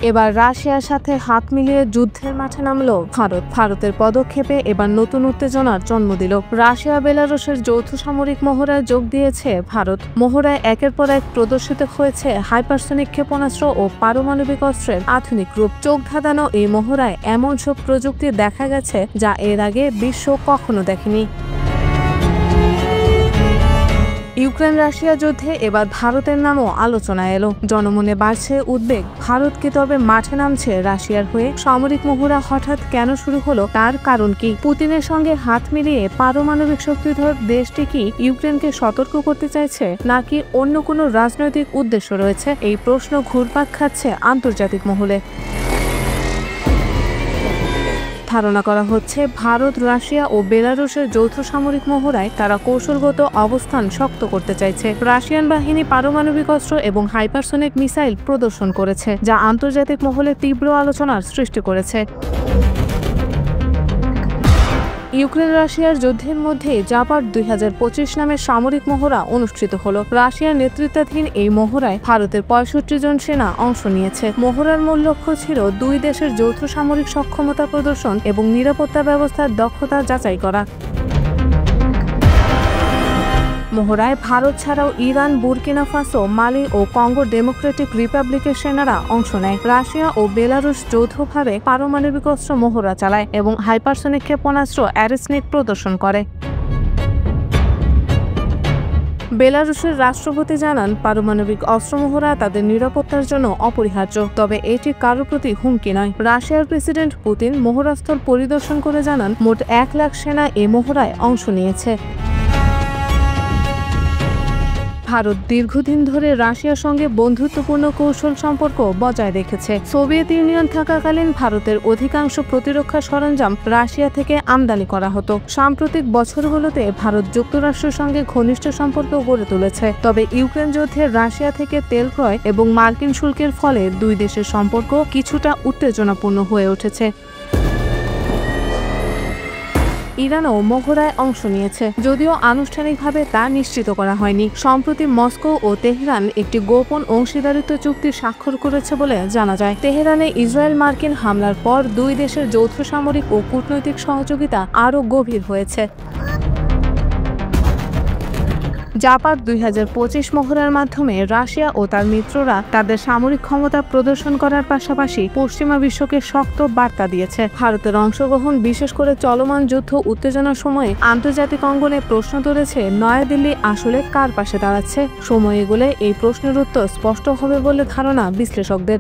এবার রাশিয়ার সাথে হাত মিলিয়ে যুদ্ধের মাঠে নামলো ভারতের পদক্ষেপে এবার নতুন উত্তেজনার জন্ম দিল। রাশিয়া বেলারুশের যৌথ সামরিক মহড়ায় যোগ দিয়েছে ভারত। মহড়ায় একের পর এক প্রদর্শিত হয়েছে হাইপারসনিক ক্ষেপণাস্ত্র ও পারমাণবিক অস্ত্রের আধুনিক রূপ। চোখ ধাঁধানো এই মহড়ায় এমন সব প্রযুক্তি দেখা গেছে যা এর আগে বিশ্ব কখনো দেখেনি। ইউক্রেন রাশিয়া যুদ্ধে এবার ভারতের নামও আলোচনায় এলো। জনমনে বাড়ছে উদ্বেগ, ভারত কি তবে মাঠে নামছে রাশিয়ার হয়ে? সামরিক মহড়া হঠাৎ কেন শুরু হলো, তার কারণ কি? পুতিনের সঙ্গে হাত মিলিয়ে পারমাণবিক শক্তিধর দেশটি কি ইউক্রেনকে সতর্ক করতে চাইছে, নাকি অন্য কোনো রাজনৈতিক উদ্দেশ্য রয়েছে? এই প্রশ্ন ঘুরপাক খাচ্ছে আন্তর্জাতিক মহলে। ধারণা করা হচ্ছে ভারত, রাশিয়া ও বেলারুশের যৌথ সামরিক মহড়ায় তারা কৌশলগত অবস্থান শক্ত করতে চাইছে। রাশিয়ান বাহিনী পারমাণবিক অস্ত্র এবং হাইপারসনিক মিসাইল প্রদর্শন করেছে, যা আন্তর্জাতিক মহলে তীব্র আলোচনার সৃষ্টি করেছে। ইউক্রেন রাশিয়ার যুদ্ধের মধ্যে জাপার 2025 নামের সামরিক মহড়া অনুষ্ঠিত হলো। রাশিয়ার নেতৃত্বাধীন এই মহড়ায় ভারতের 65 জন সেনা অংশ নিয়েছে। মহড়ার মূল লক্ষ্য ছিল দুই দেশের যৌথ সামরিক সক্ষমতা প্রদর্শন এবং নিরাপত্তা ব্যবস্থার দক্ষতা যাচাই করা। মহড়ায় ভারত ছাড়াও ইরান, বুর্কিনা ফাসো, মালি ও কঙ্গো ডেমোক্রেটিক রিপাবলিকের সেনারা অংশ নেয়। রাশিয়া ও বেলারুশ যৌথভাবে পারমাণবিক অস্ত্র মহড়া চালায় এবং হাইপারসনিক ক্ষেপণাস্ত্র অ্যারেসনিক প্রদর্শন করে। বেলারুশের রাষ্ট্রপতি জানান, পারমাণবিক অস্ত্র মহড়া তাদের নিরাপত্তার জন্য অপরিহার্য, তবে এটি কারোর প্রতি হুমকি নয়। রাশিয়ার প্রেসিডেন্ট পুতিন মহড়াস্থল পরিদর্শন করে জানান, মোট 1 লাখ সেনা এই মহড়ায় অংশ নিয়েছে। ভারত দীর্ঘদিন ধরে রাশিয়ার সঙ্গে বন্ধুত্বপূর্ণ কৌশল সম্পর্ক বজায় রেখেছে। সোভিয়েত ইউনিয়ন থাকাকালীন ভারতের অধিকাংশ প্রতিরক্ষা সরঞ্জাম রাশিয়া থেকে আমদানি করা হতো। সাম্প্রতিক বছরগুলোতে ভারত যুক্তরাষ্ট্রের সঙ্গে ঘনিষ্ঠ সম্পর্ক গড়ে তুলেছে। তবে ইউক্রেন যুদ্ধে রাশিয়া থেকে তেল ক্রয় এবং মার্কিন শুল্কের ফলে দুই দেশের সম্পর্ক কিছুটা উত্তেজনাপূর্ণ হয়ে উঠেছে। ইরানও মহড়ায় অংশ নিয়েছে, যদিও আনুষ্ঠানিকভাবে তা নিশ্চিত করা হয়নি। সম্প্রতি মস্কো ও তেহরান একটি গোপন অংশীদারিত্ব চুক্তি স্বাক্ষর করেছে বলে জানা যায়। তেহরানে ইসরায়েল মার্কিন হামলার পর দুই দেশের যৌথ সামরিক ও কূটনৈতিক সহযোগিতা আরও গভীর হয়েছে। জাপার 2025 মহড়ার মাধ্যমে রাশিয়া ও তার মিত্ররা তাদের সামরিক ক্ষমতা প্রদর্শন করার পাশাপাশি পশ্চিমা বিশ্বকে শক্ত বার্তা দিয়েছে। ভারতের অংশগ্রহণ, বিশেষ করে চলমান যুদ্ধ উত্তেজনার সময়ে আন্তর্জাতিক অঙ্গনে প্রশ্ন তুলেছে, নয়াদিল্লি আসলে কার পাশে দাঁড়াচ্ছে? সময় এগোলে এই প্রশ্নের উত্তর স্পষ্ট হবে বলে ধারণা বিশ্লেষকদের।